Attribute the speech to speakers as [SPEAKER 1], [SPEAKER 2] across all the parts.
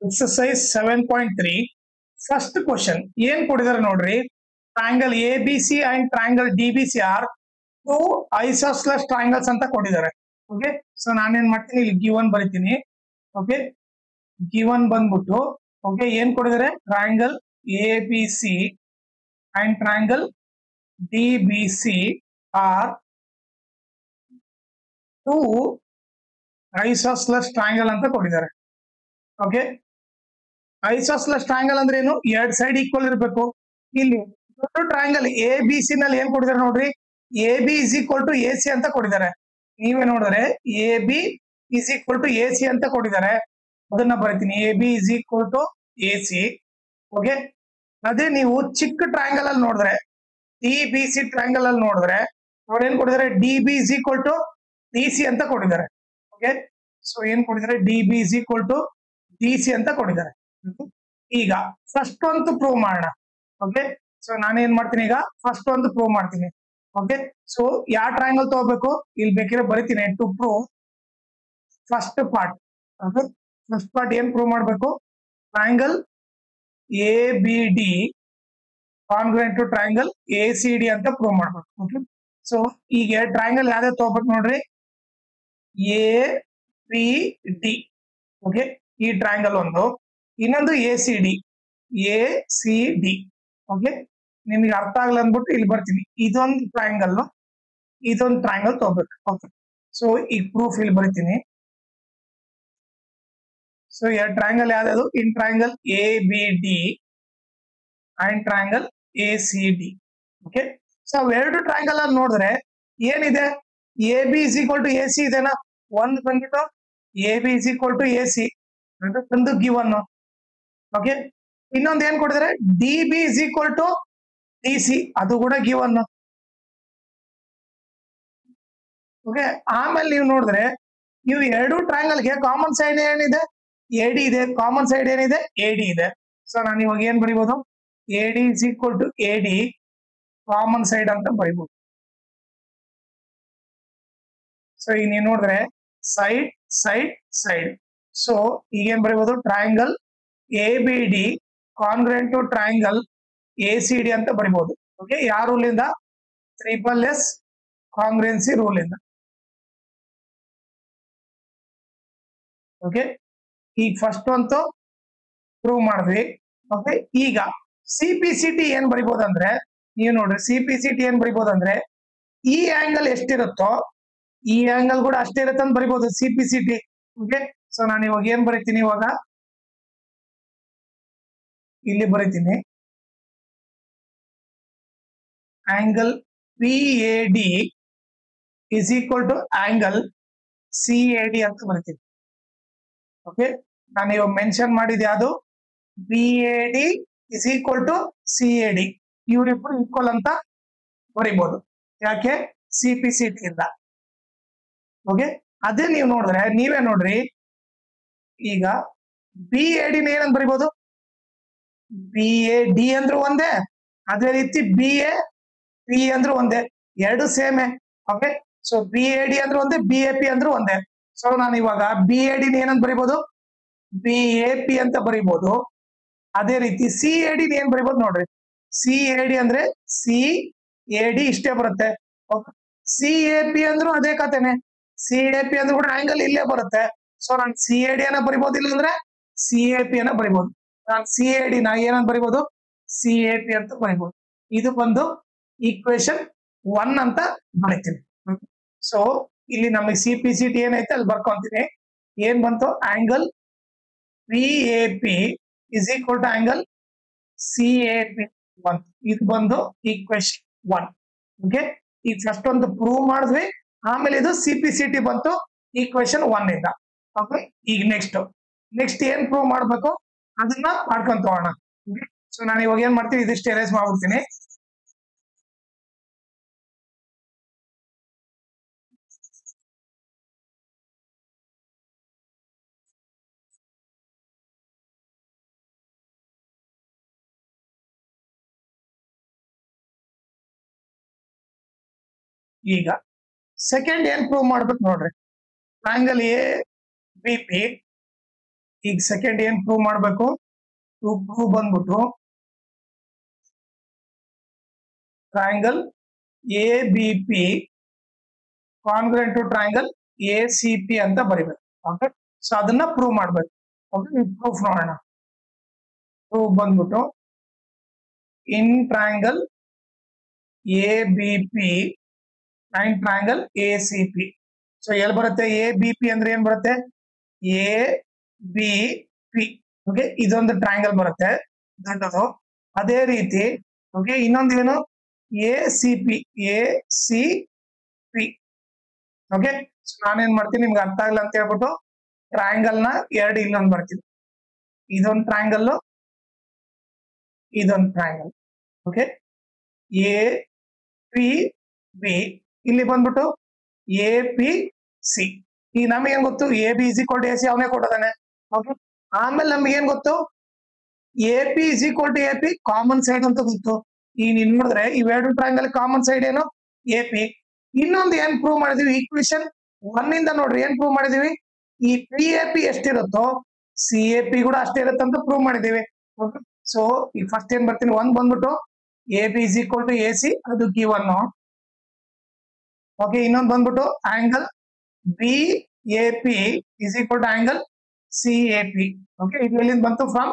[SPEAKER 1] Exercise 7.3 first question ಏನ್ ಕೊಡಿದಾರೆ ನೋಡ್ರಿ. Triangle ABC and triangle DBC are two isosceles triangles ಅಂತ ಕೊಟ್ಟಿದ್ದಾರೆ. ಓಕೆ, ಸೊ ನಾನೇನ್ ಮಾಡ್ತೀನಿ, ಇಲ್ಲಿ ಗಿವನ್ ಬರಿತೀನಿ. ಓಕೆ, ಗಿವನ್ ಬಂದ್ಬಿಟ್ಟು ಓಕೆ ಏನ್ ಕೊಡಿದಾರೆ, triangle ABC and triangle DBC are two isosceles triangle ಅಂತ ಕೊಟ್ಟಿದ್ದಾರೆ. ಓಕೆ, ಐಸೋಸ್ಲೆಸ್ ಟ್ರಯಾಂಗಲ್ ಅಂದ್ರೆ ಏನು, ಎರಡ್ ಸೈಡ್ ಈಕ್ವಲ್ ಇರಬೇಕು. ಇಲ್ಲಿ ಟ್ರಯಾಂಗಲ್ ಎ ಬಿ ಸಿ ನಲ್ಲಿ ಏನ್ ಕೊಟ್ಟಿದ್ದಾರೆ ನೋಡ್ರಿ, A B is equal to A C ಅಂತ ಕೊಟ್ಟಿದ್ದಾರೆ. ನೀವೇ ನೋಡಿದ್ರೆ A B is equal to A C ಅಂತ ಕೊಟ್ಟಿದ್ದಾರೆ. ಅದನ್ನ ಬರೀತೀನಿ, A B is equal to A C. Okay, ಅದೇ ನೀವು ಚಿಕ್ಕ ಟ್ರಯಾಂಗಲ್ ಅಲ್ಲಿ ನೋಡಿದ್ರೆ, ಡಿ ಬಿ ಸಿ ಟ್ರಯಾಂಗಲ್ ಅಲ್ಲಿ ನೋಡಿದ್ರೆ ಅವ್ರೇನ್ ಕೊಟ್ಟಿದ್ದಾರೆ, D B is equal to D C ಅಂತ ಕೊಟ್ಟಿದ್ದಾರೆ. ಓಕೆ, ಸೊ ಏನ್ ಕೊಟ್ಟಿದ್ದಾರೆ, D B is equal to D C ಅಂತ ಕೊಟ್ಟಿದ್ದಾರೆ. ಈಗ ಫಸ್ಟ್ ಒಂದು ಪ್ರೂವ್ ಮಾಡೋಣ. ಓಕೆ, ಸೊ ನಾನೇನ್ ಮಾಡ್ತೀನಿ, ಈಗ ಫಸ್ಟ್ ಒಂದು ಪ್ರೂವ್ ಮಾಡ್ತೀನಿ. ಓಕೆ, ಸೊ ಯಾವ ಟ್ರಯಾಂಗಲ್ ತಗೋಬೇಕು, ಇಲ್ಲಿ ಬೇಕಿದ್ರೆ ಬರಿತೀನಿ. To prove first part. Okay, first part ಏನ್ ಪ್ರೂವ್ ಮಾಡ್ಬೇಕು, triangle A B D congruent to triangle A C D ಅಂತ ಪ್ರೂವ್ ಮಾಡ್ಬೇಕು. ಓಕೆ, ಸೊ ಈಗ ಟ್ರಯಾಂಗಲ್ ಯಾವ್ದು ತಗೋಬೇಕು ನೋಡ್ರಿ, ಎ ಬಿ ಡಿ. ಓಕೆ, ಈ ಟ್ರಯಾಂಗಲ್ ಒಂದು, ಇನ್ನೊಂದು A C D. A C D. Okay, ನಿಮ್ಗೆ ಅರ್ಥ ಆಗಲ್ಲ ಅಂದ್ಬಿಟ್ಟು ಇಲ್ಲಿ ಬರ್ತೀನಿ. ಇದೊಂದು ಟ್ರಯಾಂಗಲ್ ತಗೋಬೇಕು. ಓಕೆ, ಸೊ ಈಗ ಪ್ರೂಫ್ ಇಲ್ಲಿ ಬರಿತೀನಿ. ಸೊ ಎರಡು ಟ್ರಯಾಂಗಲ್ ಯಾವ್ದು, in triangle A B D and triangle A C D. Okay, so ಎರಡು ಟ್ರಯಾಂಗಲ್ ಅಲ್ಲಿ ನೋಡಿದ್ರೆ ಏನಿದೆ, A B is equal to A C ಇದೆನಾ, ಒಂದು ಬಂದ್ಬಿಟ್ಟು A B is equal to A C, ಒಂದು ಗಿವನ್. ಓಕೆ, ಇನ್ನೊಂದು ಏನ್ ಕೊಟ್ಟಿದ್ದಾರೆ, D B is equal to D C, ಅದು ಕೂಡ ಗಿವನ್. ಓಕೆ, ಆಮೇಲೆ ನೀವು ನೋಡಿದ್ರೆ ನೀವು ಎರಡು ಟ್ರಯಾಂಗಲ್ಗೆ ಕಾಮನ್ ಸೈಡ್ ಏನಿದೆ, ಎ ಡಿ ಇದೆ. ಕಾಮನ್ ಸೈಡ್ ಏನಿದೆ, ಎ ಡಿ ಇದೆ. ಸೊ ನಾನು ಇವಾಗ ಏನ್ ಬರಿಬಹುದು, A D is equal to A D common side ಅಂತ ಬರಿಬಹುದು. ಸೊ ಈಗ ನೀವು ನೋಡಿದ್ರೆ ಸೈಡ್ ಸೈಡ್ ಸೈಡ್. ಸೊ ಈಗ ಏನ್ ಬರಿಬಹುದು, triangle A B D congruent to triangle A C D ಅಂತ ಬರಿಬಹುದು. ಓಕೆ, ಯಾವ ರೂಲ್ ಇಂದ, ಟ್ರಿಪಲ್ ಎಸ್ ಕಾಂಗ್ರುಯೆನ್ಸಿ ರೂಲ್ ಇಂದ. ಓಕೆ, ಈಗ ಫಸ್ಟ್ ಅಂತೂ ಪ್ರೂವ್ ಮಾಡಿದ್ವಿ. ಓಕೆ, ಈಗ ಸಿ ಪಿ ಸಿ ಟಿ ಏನ್ ಬರಿಬಹುದಂದ್ರೆ, ನೀವು ನೋಡ್ರಿ ಸಿ ಪಿ ಸಿ ಟಿ ಏನ್ ಬರಿಬಹುದಂದ್ರೆ, ಈ ಆಂಗಲ್ ಎಷ್ಟಿರುತ್ತೋ ಈ ಆಂಗಲ್ ಕೂಡ ಅಷ್ಟೇ ಇರುತ್ತೆ ಅಂತ ಬರಿಬಹುದು C P C T. Okay, so ನಾನು ಇವಾಗ ಏನ್ ಬರೀತೀನಿ, ಇವಾಗ ಇಲ್ಲಿ ಬರೀತೀನಿ, angle P A D is equal to angle C A D ಅಂತ ಬರೀತೀನಿ. ಓಕೆ, ನಾನು ಇವಾಗ ಮೆನ್ಷನ್ ಮಾಡಿದ ಯಾವುದು, B A D is equal to C A D, ಇವರಿಬ್ರು ಈಕ್ವಲ್ ಅಂತ ಬರಿಬಹುದು. ಯಾಕೆ, ಸಿ ಪಿ ಸಿ ಟಿ ಇಂದ. ಓಕೆ, ಅದೇ ನೀವು ನೋಡಿದ್ರೆ ನೀವೇ ನೋಡ್ರಿ, ಈಗ ಬಿ ಎ ಡಿ ಏನಂತ ಬರಿಬಹುದು, ಬಿ ಎ ಡಿ ಅಂದ್ರೂ ಒಂದೇ, ಅದೇ ರೀತಿ ಬಿ ಎ ಪಿ ಅಂದ್ರೂ ಒಂದೇ, ಎರಡು ಸೇಮೆ. Okay, so B A D ಅಂದ್ರೆ ಒಂದೇ, ಬಿ ಎ ಪಿ ಅಂದ್ರೂ ಒಂದೇ. ಸೊ ನಾನು ಇವಾಗ ಬಿ ಎ ಡಿ ಏನಂತ ಬರಿಬಹುದು, ಬಿ ಎ ಪಿ ಅಂತ ಬರಿಬಹುದು. ಅದೇ ರೀತಿ ಸಿ ಎ ಡಿ ಏನ್ ಬರಿಬಹುದು ನೋಡ್ರಿ, ಸಿ ಎ ಡಿ ಅಂದ್ರೆ ಸಿ ಎ ಡಿ ಇಷ್ಟೇ ಬರುತ್ತೆ. ಸಿ ಎ ಪಿ ಅಂದ್ರೂ ಅದೇ ಕಥೆನೆ, ಸಿ ಎ ಪಿ ಅಂದ್ರೂ ಕೂಡ ಆಂಗಲ್ ಇಲ್ಲೇ ಬರುತ್ತೆ. ಸೊ ನಾನು ಸಿ ಎ ಡಿ ಅನ್ನ ಬರಿಬಹುದು, ಇಲ್ಲ ಅಂದ್ರೆ ಸಿ ಎ ಪಿ ಅನ್ನ ಬರಿಬಹುದು. ನಾನು ಸಿ ಎ ಡಿ ನಾ ಏನಂತ ಬರಿಬಹುದು, ಸಿ ಎ ಪಿ ಅಂತ ಬರಿಬಹುದು. ಇದು ಬಂದು ಈಕ್ವೇಶನ್ 1 ಅಂತ ಬರೀತೀನಿ. ಸೊ ಇಲ್ಲಿ ನಮಗೆ ಸಿ ಪಿ ಸಿ ಟಿ ಏನೈತೆ ಅಲ್ಲಿ ಬರ್ಕೊಂತೀನಿ. ಏನ್ ಬಂತು, angle P A P is equal to angle C A P ಬಂತು. ಇದು ಬಂದು ಈಕ್ವೇಶನ್ 1. ಓಕೆ, ಈಗ ಫಸ್ಟ್ ಒಂದು ಪ್ರೂವ್ ಮಾಡಿದ್ವಿ, ಆಮೇಲೆ ಇದು ಸಿ ಪಿ ಸಿ ಟಿ ಬಂತು ಈಕ್ವೇಶನ್ 1 ಇಂದ. ಓಕೆ, ಈಗ ನೆಕ್ಸ್ಟ್ ಏನ್ ಪ್ರೂವ್ ಮಾಡ್ಬೇಕು ಅದನ್ನ ಮಾಡ್ಕೊಂತ ಹೋಗೋಣ. ಸೊ ನಾನು ಇವಾಗ ಏನ್ ಮಾಡ್ತೀನಿ, ಇದಿಷ್ಟು ಎರೇಸ್ ಮಾಡ್ಬಿಡ್ತೀನಿ. ಈಗ ಸೆಕೆಂಡ್ ಏನ್ ಪ್ರೂವ್ ಮಾಡ್ಬೇಕು ನೋಡ್ರಿ, ಟ್ರಯಾಂಗಲ್ ಎ ಬಿ ಪಿ ಈಗ ಸೆಕೆಂಡ್ ಏನ್ ಪ್ರೂವ್ ಮಾಡ್ಬೇಕು, ಪ್ರೂವ್ ಬಂದ್ಬಿಟ್ಟು triangle A B P congruent to triangle A C P ಅಂತ ಬರಿಬೇಕು. ಓಕೆ, ಸೊ ಅದನ್ನ ಪ್ರೂವ್ ಮಾಡ್ಬೇಕು. ಓಕೆ, ಪ್ರೂಫ್ ನೋಡೋಣ. ಪ್ರೂವ್ ಬಂದ್ಬಿಟ್ಟು in triangle A B P and triangle A C P. So ಎಲ್ಲಿ ಬರುತ್ತೆ, ಎ ಬಿ ಪಿ ಅಂದ್ರೆ ಏನ್ ಬರುತ್ತೆ, ಎ ಬಿ ಪಿ. ಓಕೆ, ಇದೊಂದು ಟ್ರಯಾಂಗಲ್ ಬರುತ್ತೆ ದೊಡ್ಡದು. ಅದೇ ರೀತಿ ಓಕೆ, ಇನ್ನೊಂದು ಏನು, A C P, A C P. Okay, so ನಾನೇನ್ ಮಾಡ್ತೀನಿ, ನಿಮ್ಗೆ ಅರ್ಥ ಆಗಲ್ಲ ಅಂತ ಹೇಳ್ಬಿಟ್ಟು ಟ್ರಯಾಂಗಲ್ ನ ಎರಡು ಇಲ್ಲೊಂದು ಬರ್ತೀನಿ. ಇದೊಂದು ಟ್ರಯಾಂಗಲ್, ಇದೊಂದು triangle. Okay, A P B, ಇಲ್ಲಿ ಬಂದ್ಬಿಟ್ಟು ಎ ಪಿ ಸಿ. ಈಗ ನಮ್ಗೆ ಏನ್ ಗೊತ್ತು, A B is equal to A C ಅವನೇ ಕೊಟ್ಟಿದ್ದಾನೆ. ಓಕೆ, ಆಮೇಲೆ ನಮ್ಗೆ ಏನ್ ಗೊತ್ತು, A P is equal to A P common side ಅಂತ ಗೊತ್ತು. ಈಗ ನೀನ್ ನೋಡಿದ್ರೆ ಇವೆರಡು ಟ್ರಯಾಂಗಲ್ ಕಾಮನ್ ಸೈಡ್ ಏನು, ಎ ಪಿ. ಇನ್ನೊಂದು ಏನ್ ಪ್ರೂವ್ ಮಾಡಿದೀವಿ, ಈಕ್ವೇಶನ್ 1 ಇಂದ ನೋಡ್ರಿ ಏನ್ ಪ್ರೂವ್ ಮಾಡಿದೀವಿ, ಈ ಪಿ ಎ ಪಿ ಎಷ್ಟಿರುತ್ತೋ ಸಿ ಎ ಪಿ ಕೂಡ ಅಷ್ಟೇ ಇರುತ್ತೆ ಅಂತ ಪ್ರೂವ್ ಮಾಡಿದೀವಿ. ಸೊ ಈಗ ಫಸ್ಟ್ ಏನ್ ಬರ್ತೀನಿ, 1 ಬಂದ್ಬಿಟ್ಟು A B is equal to A C, ಅದು ಗಿವನ್. ಓಕೆ, ಇನ್ನೊಂದು ಬಂದ್ಬಿಟ್ಟು angle B A P is equal to angle C A P. Okay, ಇದು ಎಲ್ಲಿಂದ ಬಂತು, ಫ್ರಮ್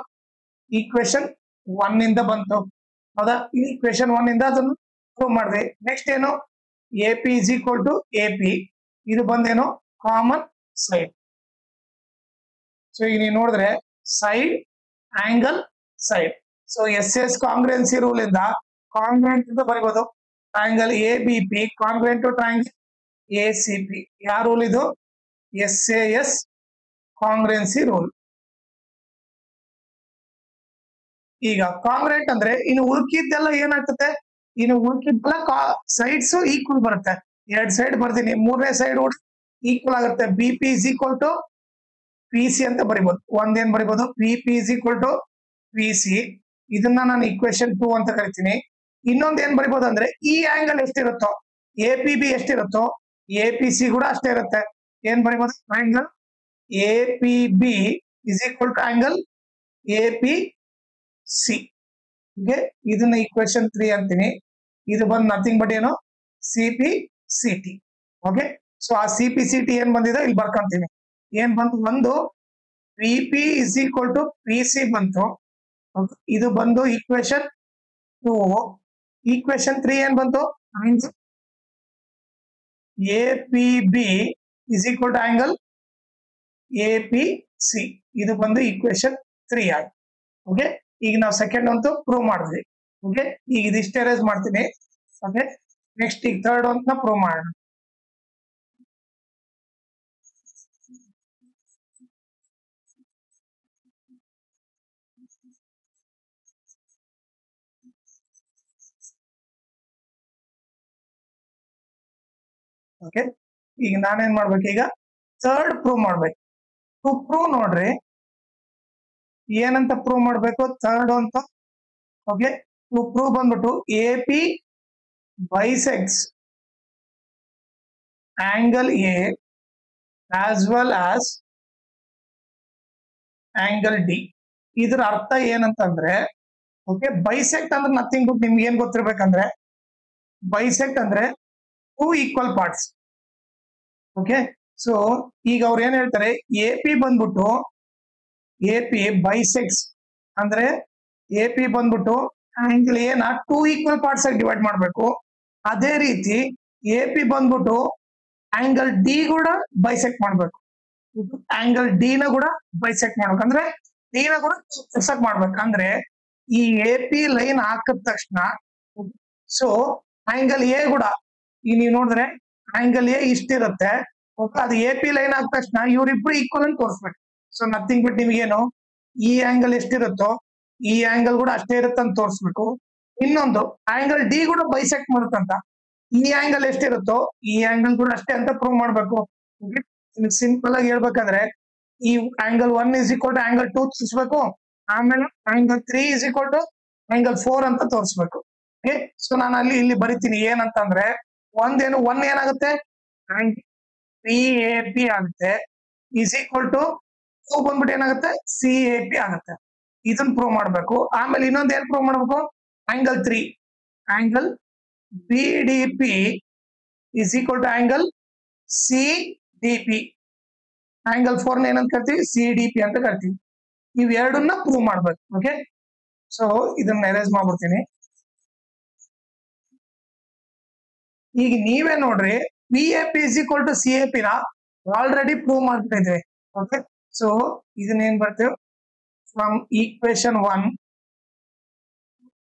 [SPEAKER 1] ಈಕ್ವೇಶನ್ 1 ಇಂದ ಬಂತು. ಹೌದಾ, ಈಕ್ವೇಶನ್ 1 ಇಂದ ಅದನ್ನು ಪ್ರೂವ್ ಮಾಡಿದೆ. ನೆಕ್ಸ್ಟ್ ಏನು, A P is equal to A P, ಇದು ಬಂದೇನು ಕಾಮನ್ ಸೈಡ್. ಸೊ ಈಗ ನೀವು ನೋಡಿದ್ರೆ side angle side. So S S congruency rule ಇಂದ ಕಾಂಗ್ರೆಂಟ್ ಅಂತ ಬರೀಬಹುದು, triangle A B P congruent to triangle A C P. ಯಾವ ರೂಲ್ ಇದು, S A S congruency rule. ಈಗ ಕಾಂಗ್ರೆಂಟ್ ಅಂದ್ರೆ ಇನ್ನು ಉಳ್ಕಿದ್ದೆಲ್ಲ ಏನಾಗ್ತದೆ, ಇನ್ನು ಉಳ್ಕಿದ್ದೆಲ್ಲ ಸೈಡ್ಸ್ ಈಕ್ವಲ್ ಬರುತ್ತೆ. ಎರಡ್ ಸೈಡ್ ಬರ್ತೀನಿ, ಮೂರನೇ ಸೈಡ್ ಕೂಡ ಈಕ್ವಲ್ ಆಗುತ್ತೆ. B P is equal to P C ಅಂತ ಬರಿಬಹುದು. ಒಂದೇನ್ ಬರಿಬಹುದು, P P is equal to P C. ಇದನ್ನ ನಾನು ಈಕ್ವೇಶನ್ 2 ಅಂತ ಕರಿತೀನಿ. ಇನ್ನೊಂದ್ ಏನ್ ಬರಿಬಹುದು ಅಂದ್ರೆ, ಈ ಆಂಗಲ್ ಎಷ್ಟಿರುತ್ತೋ ಎ ಪಿ ಬಿ ಎಷ್ಟಿರುತ್ತೋ ಎ ಪಿ ಸಿ ಕೂಡ ಅಷ್ಟೇ ಇರುತ್ತೆ. ಏನ್ ಬರಿಬಹುದು, angle A P B is equal to angle A P C. ಇದನ್ನ ಈಕ್ವೇಶನ್ 3 ಅಂತೀನಿ. ಇದು ಬಂದ್ ನಥಿಂಗ್ ಬಟ್ ಏನು, C P C T. Okay, so ಆ ಸಿ ಪಿ ಸಿ ಟಿ ಏನ್ ಬಂದಿದೆ ಇಲ್ಲಿ ಬರ್ಕೊಂತೀನಿ. ಏನ್ ಬಂತು, ಒಂದು P P is equal to P C ಬಂತು. ಇದು ಬಂದು ಈಕ್ವೇಶನ್ 2. ಈಕ್ವೇಶನ್ 3 ಏನ್ ಬಂತು, A P B is equal to angle A P C. ಇದು ಬಂದು ಈಕ್ವೇಶನ್ 3 ಆಯ್ತು. ಓಕೆ, ಈಗ ನಾವು ಸೆಕೆಂಡ್ ಅಂತೂ ಪ್ರೂವ್ ಮಾಡಿದ್ವಿ. ಓಕೆ, ಈಗ ಇದಿಷ್ಟು ಎರೇಸ್ ಮಾಡ್ತೀನಿ. ಓಕೆ, ನೆಕ್ಸ್ಟ್ ಈಗ ಥರ್ಡ್ ಅಂತ ಪ್ರೂವ್ ಮಾಡೋಣ. ಓಕೆ, ಈಗ ನಾನೇನ್ ಮಾಡ್ಬೇಕು, ಈಗ ಥರ್ಡ್ ಪ್ರೂವ್ ಮಾಡ್ಬೇಕು. ಟು ಪ್ರೂವ್ ನೋಡ್ರಿ ಏನಂತ ಪ್ರೂವ್ ಮಾಡ್ಬೇಕು, ಥರ್ಡ್ ಅಂತ. ಓಕೆ, ಟು ಪ್ರೂವ್ ಬಂದ್ಬಿಟ್ಟು A P ಬೈಸೆಕ್ಟ್ಸ್ angle A as well as angle D. ಇದ್ರ ಅರ್ಥ ಏನಂತಂದ್ರೆ, ಓಕೆ, ಬೈಸೆಕ್ಟ್ ಅಂದ್ರೆ ನಥಿಂಗ್ ಬಟ್ ನಿಮ್ಗೆ ಏನ್ ಗೊತ್ತಿರ್ಬೇಕಂದ್ರೆ, ಬೈಸೆಕ್ಟ್ ಅಂದ್ರೆ 2 ಈಕ್ವಲ್ ಪಾರ್ಟ್ಸ್. ಓಕೆ, ಸೊ ಈಗ ಅವ್ರು ಏನ್ ಹೇಳ್ತಾರೆ, ಎ ಪಿ ಬಂದ್ಬಿಟ್ಟು ಎ ಪಿ ಬೈಸೆಕ್ಟ್ಸ್ ಅಂದ್ರೆ ಎ ಪಿ ಬಂದ್ಬಿಟ್ಟು ಆಂಗಲ್ ಎ ನ 2 ಈಕ್ವಲ್ ಪಾರ್ಟ್ಸ್ ಆಗಿ ಡಿವೈಡ್ ಮಾಡ್ಬೇಕು. ಅದೇ ರೀತಿ ಎ ಪಿ ಬಂದ್ಬಿಟ್ಟು ಆಂಗಲ್ ಡಿ ಕೂಡ ಬೈಸೆಕ್ಟ್ ಮಾಡ್ಬೇಕು. ಆಂಗಲ್ ಡಿ ನ ಕೂಡ ಬೈಸೆಕ್ಟ್ ಮಾಡ್ಬೇಕು, ಅಂದ್ರೆ ಡಿ ನ ಕೂಡ ಸೆಕ್ಟ್ ಮಾಡ್ಬೇಕು. ಅಂದ್ರೆ ಈ ಎ ಪಿ ಲೈನ್ ಹಾಕಿದ ತಕ್ಷಣ ಸೊ ಆಂಗಲ್ ಎ ಕೂಡ ಈಗ ನೀವು ನೋಡಿದ್ರೆ ಆಂಗಲ್ ಎ ಇಷ್ಟಿರುತ್ತೆ. ಅದು ಎ ಪಿ ಲೈನ್ ಆದ ತಕ್ಷಣ ಇವ್ರಿಬ್ರು ಈಕ್ವಲ್ ಅಂತ ತೋರಿಸ್ಬೇಕು. ಸೊ ನಥಿಂಗ್ ಬಟ್ ನಿಮ್ಗೇನು, ಈ ಆಂಗಲ್ ಎಷ್ಟಿರುತ್ತೋ ಈ ಆಂಗಲ್ ಕೂಡ ಅಷ್ಟೇ ಇರುತ್ತೆ ಅಂತ ತೋರಿಸ್ಬೇಕು. ಇನ್ನೊಂದು ಆಂಗಲ್ ಡಿ ಕೂಡ ಬೈಸೆಕ್ಟ್ ಮಾಡುತ್ತಂತ, ಈ ಆಂಗಲ್ ಎಷ್ಟಿರುತ್ತೋ ಈ ಆಂಗಲ್ ಕೂಡ ಅಷ್ಟೇ ಅಂತ ಪ್ರೂವ್ ಮಾಡ್ಬೇಕು. ಸಿಂಪಲ್ ಆಗಿ ಹೇಳ್ಬೇಕಂದ್ರೆ, ಈ angle 1 is equal to angle 2 ತೋರಿಸ್ಬೇಕು, ಆಮೇಲೆ angle 3 is equal to angle 4 ಅಂತ ತೋರಿಸ್ಬೇಕು. ಓಕೆ, ಸೊ ನಾನು ಇಲ್ಲಿ ಬರಿತೀನಿ ಏನಂತಂದ್ರೆ, ಒಂದೇನು 1 ಏನಾಗುತ್ತೆ, ಪಿ ಎ ಪಿ ಆಗುತ್ತೆ ಇಸ್ ಈಕ್ವಲ್ ಟು ಸೊ ಬಂದ್ಬಿಟ್ಟು ಏನಾಗುತ್ತೆ CAP ಆಗುತ್ತೆ. ಇದನ್ನ ಪ್ರೂವ್ ಮಾಡ್ಬೇಕು. ಆಮೇಲೆ ಇನ್ನೊಂದು ಏನ್ ಪ್ರೂವ್ ಮಾಡ್ಬೇಕು, angle 3 angle BDP is equal to angle CDP. angle 4 ಏನಂತ ಕರಿತೀವಿ, CDP ಅಂತ ಕರಿತೀವಿ. ಇವೆರಡನ್ನ ಪ್ರೂವ್ ಮಾಡ್ಬೇಕು. ಓಕೆ, ಸೊ ಇದನ್ನ ಎರೇಸ್ ಮಾಡ್ಬಿಡ್ತೀನಿ. ಈಗ ನೀವೇ ನೋಡ್ರಿ, VAP is equal to CAP ನ ಆಲ್ರೆಡಿ ಪ್ರೂವ್ ಮಾಡ್ತಾ ಇದ್ದೇವೆ. ಓಕೆ, ಸೊ ಇದನ್ನ ಏನ್ ಬರ್ತೇವೆ, from equation 1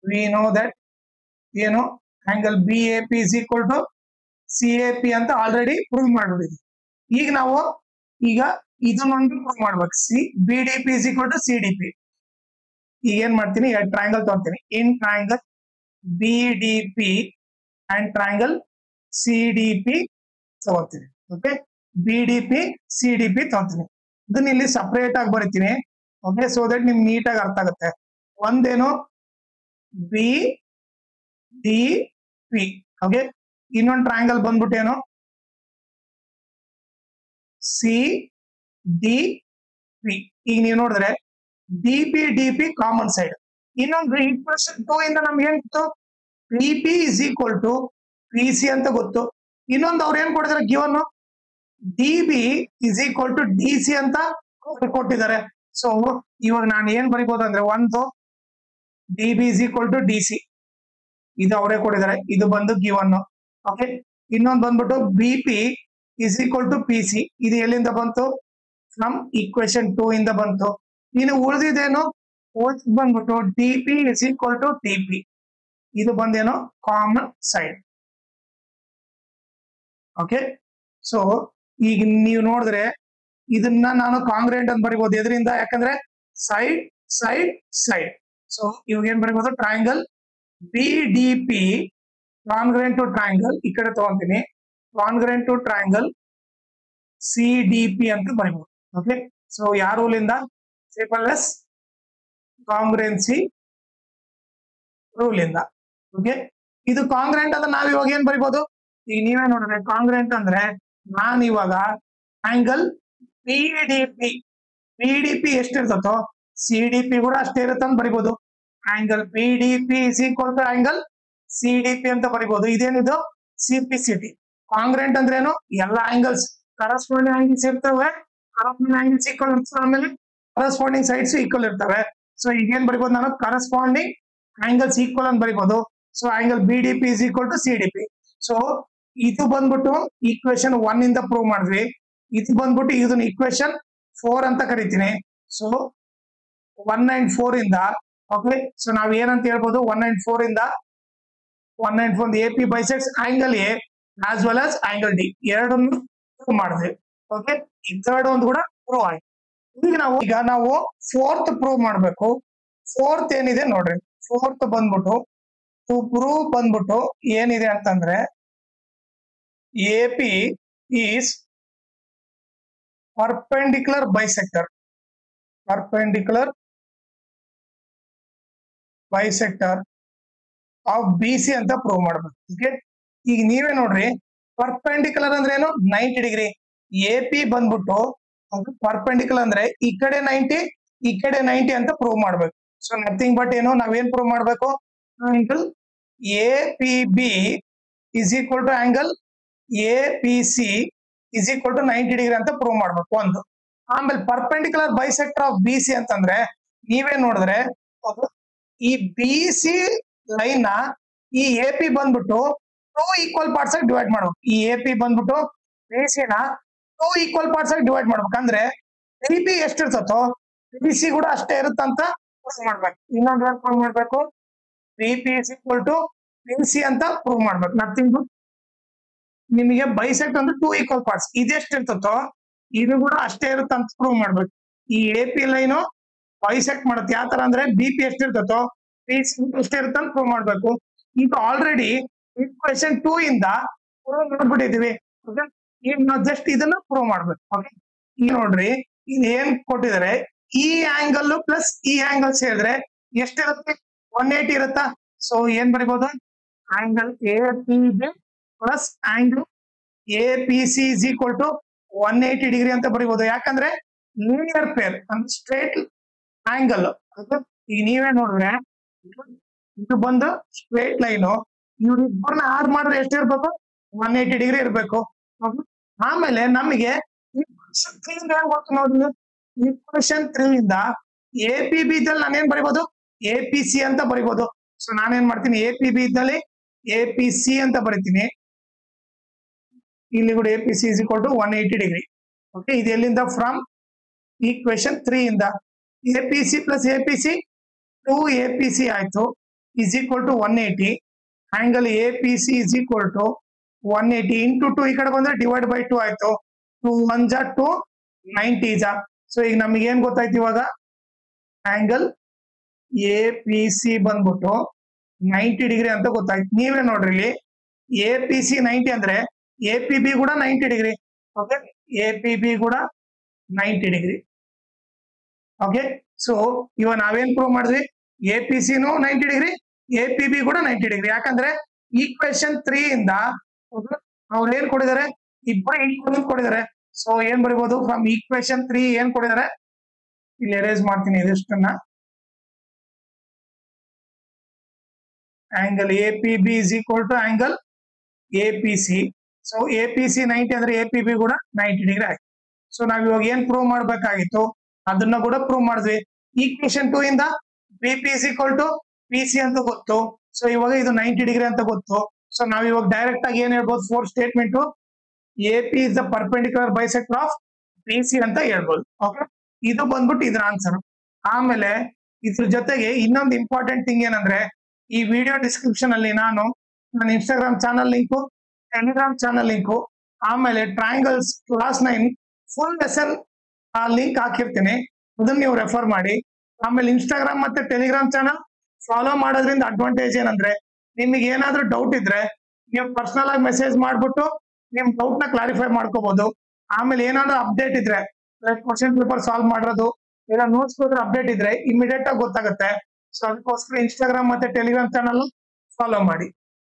[SPEAKER 1] we know that ಏನು angle BAP is equal to CAP ಅಂತ ಆಲ್ರೆಡಿ ಪ್ರೂವ್ ಮಾಡ್ಬಿಟ್ಟಿದ್ವಿ. ಈಗ ನಾವು ಇದನ್ನೊಂದು ಪ್ರೂವ್ ಮಾಡ್ಬೇಕು, BDP is equal to CDP. ಈಗ ಏನ್ ಮಾಡ್ತೀನಿ, ಎರಡು ಟ್ರಯಾಂಗಲ್ ತಗೊಂತೀನಿ. In triangle BDP and triangle CDP ತಗೋತೀನಿ. ಓಕೆ, BDP CDP ತಗೋತೀನಿ. ಇದನ್ನ ಇಲ್ಲಿ ಸಪರೇಟ್ ಆಗಿ ಬರೀತೀನಿ. ಓಕೆ, ಸೊ ದಟ್ ನಿಮ್ಗೆ ನೀಟಾಗಿ ಅರ್ಥ ಆಗುತ್ತೆ. ಒಂದೇನು BDP. ಓಕೆ, ಇನ್ನೊಂದು ಟ್ರಯಾಂಗಲ್ ಬಂದ್ಬಿಟ್ಟು ಏನು CDP. ಈಗ ನೀವು ನೋಡಿದ್ರೆ DP ಕಾಮನ್ ಸೈಡ್. ಇನ್ನೊಂದು ಈಕ್ವೇಶನ್ 2 ಇಂದ ನಮ್ಗೆ ಏನ್ ಗೊತ್ತು, PP is equal to PC ಅಂತ ಗೊತ್ತು. ಇನ್ನೊಂದು ಅವ್ರು ಏನ್ ಕೊಟ್ಟಿದ್ದಾರೆ, given DB is equal to DC ಅಂತ ಕೊಟ್ಟಿದ್ದಾರೆ. ಸೊ ಇವಾಗ ನಾನು ಏನ್ ಬರಿಬಹುದು ಅಂದ್ರೆ, ಒಂದು DB is equal to DC, ಇದು ಅವರೇ ಕೊಟ್ಟಿದ್ದಾರೆ, ಇದು ಬಂದು ಗಿವನ್. ಓಕೆ, ಇನ್ನೊಂದು ಬಂದ್ಬಿಟ್ಟು BP is equal to PC, ಇದು ಎಲ್ಲಿಂದ ಬಂತು, ಫ್ರಮ್ ಈಕ್ವೇಶನ್ 2 ಇಂದ ಬಂತು. ಇನ್ನು ಉಳಿದಿದ್ದೇನು, ಬಂದ್ಬಿಟ್ಟು DP is equal to TP, ಇದು ಬಂದೇನು ಕಾಮನ್ ಸೈಡ್. ಓಕೆ, ಸೊ ಈಗ ನೀವು ನೋಡಿದ್ರೆ ಇದನ್ನ ನಾನು ಕಾಂಗ್ರೆಂಟ್ ಅಂತ ಬರಿಬಹುದು. ಎದರಿಂದ, ಯಾಕಂದ್ರೆ ಸೈಡ್ ಸೈಡ್ ಸೈಡ್. ಸೊ ಇವಾಗ ಏನ್ ಬರಿಬಹುದು, triangle BDP congruent to triangle, ಈ ಕಡೆ ತಗೊಂತೀನಿ, ಕಾಂಗ್ರೆಂಟ್ ಟು ಟ್ರಯಾಂಗಲ್ CDP ಅಂತ ಬರಿಬಹುದು. ಓಕೆ, ಸೊ ಯಾವ ರೂಲ್ ಇಂದ, ಸಿಂಪಲ್ ಎಸ್ ಕಾಂಗ್ರೆನ್ಸಿ ರೂಲ್ ಇಂದ. ಓಕೆ, ಇದು ಕಾಂಗ್ರೆಂಟ್ ಅಂದ್ರೆ ನಾವ್ ಇವಾಗ ಏನ್ ಬರಿಬಹುದು, ಈಗ ನೀವೇ ನೋಡಿದ್ರೆ ಕಾಂಗ್ರೆಂಟ್ ಅಂದ್ರೆ ನಾನು ಇವಾಗ ಆಂಗಲ್ PDP ಎಷ್ಟಿರ್ತೋ CDP ಕೂಡ ಅಷ್ಟೇ ಇರುತ್ತೆ ಅಂತ ಬರಿಬಹುದು. Angle PDP is equal to angle CDP ಅಂತ ಬರಿಬಹುದು. ಇದೇನಿದು CPCT. ಕಾಂಗ್ರೆಂಟ್ ಅಂದ್ರೆ ಏನು, ಎಲ್ಲ ಆಂಗಲ್ಸ್ ಕರಸ್ಪಾಂಡಿಂಗ್ ಆಂಗಲ್ಸ್ ಇರ್ತವೆ, ಕರಸ್ಪಾಂಡಿಂಗ್ ಆಂಗಲ್ಸ್ ಈಕ್ವಲ್ ಇರ್ತವೆ, ಆಮೇಲೆ ಕರಸ್ಪಾಂಡಿಂಗ್ ಸೈಡ್ಸ್ ಈಕ್ವಲ್ ಇರ್ತವೆ. ಸೊ ಈಗೇನ್ ಬರಿಬಹುದು, ನಾನು ಕರಸ್ಪಾಂಡಿಂಗ್ ಆಂಗಲ್ಸ್ ಈಕ್ವಲ್ ಅಂತ ಬರಿಬಹುದು. So angle BDP is equal to CDP. So ಇದು ಬಂದ್ಬಿಟ್ಟು ಈಕ್ವೇಶನ್ 1 ಇಂದ ಪ್ರೂವ್ ಮಾಡಿದ್ವಿ. ಇದು ಬಂದ್ಬಿಟ್ಟು ಇದನ್ನ ಈಕ್ವೇಶನ್ 4 ಅಂತ ಕರಿತೀನಿ. ಸೊ 1 and 4 ಇಂದ, ಓಕೆ, ಸೊ ನಾವ್ ಏನಂತ ಹೇಳ್ಬೋದು, 1 and 4 ಇಂದ AP bisects angle A as well as angle D, ಎರಡನ್ನು ಪ್ರೂವ್ ಮಾಡಿದ್ವಿ. ಓಕೆ, ಈ ಥರ್ಡ್ ಒಂದು ಕೂಡ ಪ್ರೂವ್ ಆಯ್ತು. ಈಗ ನಾವು ಫೋರ್ತ್ ಪ್ರೂವ್ ಮಾಡ್ಬೇಕು. ಫೋರ್ತ್ ಏನಿದೆ ನೋಡ್ರಿ, ಫೋರ್ತ್ ಬಂದ್ಬಿಟ್ಟು ಟು ಪ್ರೂವ್ ಬಂದ್ಬಿಟ್ಟು ಏನಿದೆ ಅಂತಂದ್ರೆ, AP is perpendicular bisector of BC ಅಂತ ಪ್ರೂವ್ ಮಾಡ್ಬೇಕು. ಓಕೆ, ಈಗ ನೀವೇ ನೋಡ್ರಿ, ಪರ್ಪೆಂಡಿಕ್ಯುಲರ್ ಅಂದ್ರೆ ಏನು, 90 ಡಿಗ್ರಿ. AP ಬಂದ್ಬಿಟ್ಟು ಪರ್ಪೆಂಡಿಕ್ಯುಲರ್ ಅಂದ್ರೆ ಈ ಕಡೆ 90 ಈ ಕಡೆ 90 ಅಂತ ಪ್ರೂವ್ ಮಾಡ್ಬೇಕು. ಸೊ ನಥಿಂಗ್ ಬಟ್ ಏನು, ನಾವೇನ್ ಪ್ರೂವ್ ಮಾಡ್ಬೇಕು, angle APB is equal to angle APC is equal to 90 degree ಅಂತ ಪ್ರೂವ್ ಮಾಡ್ಬೇಕು ಒಂದು. ಆಮೇಲೆ ಪರ್ಪೆಂಡಿಕ್ಯುಲರ್ ಬೈಸೆಕ್ಟರ್ ಆಫ್ BC ಅಂತಂದ್ರೆ ನೀವೇ ನೋಡಿದ್ರೆ, ಈ BC ಲೈನ್ ನ ಈ AP ಬಂದ್ಬಿಟ್ಟು 2 ಈಕ್ವಲ್ ಪಾರ್ಟ್ಸ್ ಆಗಿ ಡಿವೈಡ್ ಮಾಡ್ಬೇಕು. ಈ AP ಬಂದ್ಬಿಟ್ಟು BC ನ 2 ಈಕ್ವಲ್ ಪಾರ್ಟ್ಸ್ ಆಗಿ ಡಿವೈಡ್ ಮಾಡ್ಬೇಕು. ಅಂದ್ರೆ PP ಎಷ್ಟಿರ್ತೋ BC ಕೂಡ ಅಷ್ಟೇ ಇರುತ್ತಂತ ಪ್ರೂವ್ ಮಾಡ್ಬೇಕು. ಇನ್ನೊಂದು ಪ್ರೂವ್ ಮಾಡ್ಬೇಕು, BP is equal to BC ಅಂತ ಪ್ರೂವ್ ಮಾಡ್ಬೇಕು. ನಥಿಂಗ್ ನಿಮಗೆ ಬೈಸೆಕ್ಟ್ ಅಂದ್ರೆ 2 ಈಕ್ವಲ್ ಪಾರ್ಟ್ಸ್, ಇದೆಷ್ಟಿರ್ತೋ ಇದು ಕೂಡ ಅಷ್ಟೇ ಇರುತ್ತೆ ಅಂತ ಪ್ರೂವ್ ಮಾಡ್ಬೇಕು. ಈ AP ಲೈನ್ ಬೈಸೆಕ್ಟ್ ಮಾಡುತ್ತೆ ಯಾವ ತರ ಅಂದ್ರೆ, BP ಎಷ್ಟಿರ್ತೋ BC ಎಷ್ಟೇ ಇರುತ್ತೆ ಅಂತ ಪ್ರೂವ್ ಮಾಡ್ಬೇಕು. ಈಗ ಆಲ್ರೆಡಿ ಈಕ್ವೇಶನ್ 2 ಇಂದ ಪ್ರೂವ್ ಮಾಡ್ಬಿಟ್ಟಿದೀವಿ. ಈಗ ನಾವು ಜಸ್ಟ್ ಇದನ್ನ ಪ್ರೂವ್ ಮಾಡ್ಬೇಕು. ಓಕೆ, ಈಗ ನೋಡ್ರಿ, ಇದು ಏನ್ ಕೊಟ್ಟಿದ್ದಾರೆ, ಈ ಆಂಗಲ್ ಪ್ಲಸ್ ಈ ಆಂಗಲ್ ಸೇರಿದ್ರೆ ಎಷ್ಟಿರುತ್ತೆ, 180 ಇರುತ್ತಾ. ಸೊ ಏನ್ ಬರಿಬಹುದು, angle APB plus angle APC is equal to 180 degree ಅಂತ ಬರಿಬಹುದು. ಯಾಕಂದ್ರೆ ಲೀನಿಯರ್ ಪೇರ್ ಅಂದ್ರೆ ಸ್ಟ್ರೇಟ್ ಆಂಗಲ್. ಈಗ ನೀವೇ ನೋಡಿದ್ರೆ ಇದು ಬಂದು ಸ್ಟ್ರೇಟ್ ಲೈನು, ಇವ್ರಿಬ್ಬರನ್ನ ಆಡ್ ಮಾಡಿದ್ರೆ ಎಷ್ಟಿರ್ಬೇಕು, 180 ಡಿಗ್ರಿ ಇರ್ಬೇಕು. ಆಮೇಲೆ ನಮಗೆ ನೋಡಿ, ಈಕ್ವೇಶನ್ 3 ಇಂದ ಎ ಪಿ ಬಿ ಇದ್ದಲ್ಲಿ ನಾನೇನ್ ಬರಿಬಹುದು, ಎ ಪಿ ಸಿ ಅಂತ ಬರಿಬಹುದು. ಸೊ ನಾನೇನ್ ಮಾಡ್ತೀನಿ, ಎ ಪಿ ಬಿ ಇದ್ದಲ್ಲಿ ಎ ಪಿ ಸಿ ಅಂತ ಬರಿತೀನಿ. ಇಲ್ಲಿ ಕೂಡ A P C is equal to 180 degree. Okay, ಇದು ಎಲ್ಲಿಂದ, ಫ್ರಮ್ ಈಕ್ವೇಶನ್ 3 ಇಂದ A P C plus A P C 2 A P C ಆಯ್ತು is equal to 180. Angle A P C is equal to 180 into 2 ಈ ಕಡೆ ಬಂದ್ರೆ divide by 2 ಆಯ್ತು. 2 1 ಜಾ 2 90 ಜಾ. ಸೊ ಈಗ ನಮಗೆ ಏನ್ ಗೊತ್ತಾಯ್ತು ಇವಾಗ, ಆಂಗಲ್ ಎ ಪಿ ಸಿ ಬಂದ್ಬಿಟ್ಟು 90 ಡಿಗ್ರಿ ಅಂತ ಗೊತ್ತಾಯ್ತು. ನೀವೇ ನೋಡ್ರಿ, ಇಲ್ಲಿ ಎ ಪಿ ಸಿ 90 ಅಂದ್ರೆ ಎ ಪಿ ಬಿ ಕೂಡ 90 degree. Okay, A P B ಕೂಡ 90 ಡಿಗ್ರಿ. ಓಕೆ, ಸೊ ಇವಾಗ ನಾವೇನ್ ಪ್ರೂವ್ ಮಾಡಿದ್ವಿ, ಎ ಪಿ ಸಿನೂ 90 ಡಿಗ್ರಿ, ಎ ಪಿ ಬಿ ಕೂಡ 90 ಡಿಗ್ರಿ. ಯಾಕಂದ್ರೆ ಈಕ್ವೇಶನ್ 3 ಇಂದ ಅವ್ರು ಏನ್ ಕೊಡಿದಾರೆ, ಇಬ್ಬರು ಈಕ್ವಲ್ ಕೊಡಿದಾರೆ. ಸೊ ಏನ್ ಬರಿಬಹುದು, ಫ್ರಮ್ ಈಕ್ವೇಶನ್ 3 ಏನ್ ಕೊಡಿದಾರೆ, ಇಲ್ಲಿ ಎರೇಸ್ ಮಾಡ್ತೀನಿ ಇದಿಷ್ಟನ್ನ. Angle A P B is equal to angle A P C. So A P C 90 ಅಂದ್ರೆ ಎ ಪಿ ಬಿ ಕೂಡ 90 ಡಿಗ್ರಿ ಆಯ್ತು. ಸೊ ನಾವ್ ಇವಾಗ ಏನ್ ಪ್ರೂವ್ ಮಾಡ್ಬೇಕಾಗಿತ್ತು ಅದನ್ನ ಕೂಡ ಪ್ರೂವ್ ಮಾಡಿದ್ವಿ. ಈಕ್ವೇಶನ್ 2 ಇಂದ B P is equal to P C ಅಂತ ಗೊತ್ತು. ಸೊ ಇವಾಗ ಇದು 90 ಡಿಗ್ರಿ ಅಂತ ಗೊತ್ತು. ಸೊ ನಾವ್ ಇವಾಗ ಡೈರೆಕ್ಟ್ ಆಗಿ ಏನ್ ಹೇಳ್ಬೋದು, 4 statement, A P is the perpendicular bisector of P C ಅಂತ ಹೇಳ್ಬೋದು. ಓಕೆ, ಇದು ಬಂದ್ಬಿಟ್ಟು ಇದ್ರ ಆನ್ಸರ್. ಆಮೇಲೆ ಇದ್ರ ಜೊತೆಗೆ ಇನ್ನೊಂದು ಇಂಪಾರ್ಟೆಂಟ್ ಥಿಂಗ್ ಏನಂದ್ರೆ, ಈ ವಿಡಿಯೋ ಡಿಸ್ಕ್ರಿಪ್ಷನ್ ಅಲ್ಲಿ ನಾನು ನನ್ನ Instagram channel link, Telegram channel link, ಆಮೇಲೆ ಟ್ರಯಾಂಗಲ್ಸ್ ಕ್ಲಾಸ್ 9 ಫುಲ್ ಲೆಸನ್ ಆ ಲಿಂಕ್ ಹಾಕಿರ್ತೀನಿ, ಅದನ್ನ ನೀವು ರೆಫರ್ ಮಾಡಿ. ಆಮೇಲೆ ಇನ್ಸ್ಟಾಗ್ರಾಮ್ ಮತ್ತೆ ಟೆಲಿಗ್ರಾಮ್ ಚಾನಲ್ ಫಾಲೋ ಮಾಡೋದ್ರಿಂದ ಅಡ್ವಾಂಟೇಜ್ ಏನಂದ್ರೆ, ನಿಮಗೆ ಏನಾದ್ರೂ ಡೌಟ್ ಇದ್ರೆ ನೀವು ಪರ್ಸನಲ್ ಆಗಿ ಮೆಸೇಜ್ ಮಾಡ್ಬಿಟ್ಟು ನಿಮ್ ಡೌಟ್ ನ ಕ್ಲಾರಿಫೈ ಮಾಡ್ಕೋಬಹುದು. ಆಮೇಲೆ ಏನಾದ್ರೂ ಅಪ್ಡೇಟ್ ಇದ್ರೆ, ಲೈಕ್ ಕ್ವಶನ್ ಪೇಪರ್ ಸಾಲ್ವ್ ಮಾಡೋದು, ಇಲ್ಲ ನೋಟ್ಸ್ ಪೇಪರ್ ಅಪ್ಡೇಟ್ ಇದ್ರೆ ಇಮಿಡಿಯೇಟ್ ಆಗಿ ಗೊತ್ತಾಗುತ್ತೆ. ಸೊ ಅದಕ್ಕೋಸ್ಕರ ಇನ್ಸ್ಟಾಗ್ರಾಮ್ ಮತ್ತೆ ಟೆಲಿಗ್ರಾಮ್ ಚಾನಲ್ ಫಾಲೋ ಮಾಡಿ.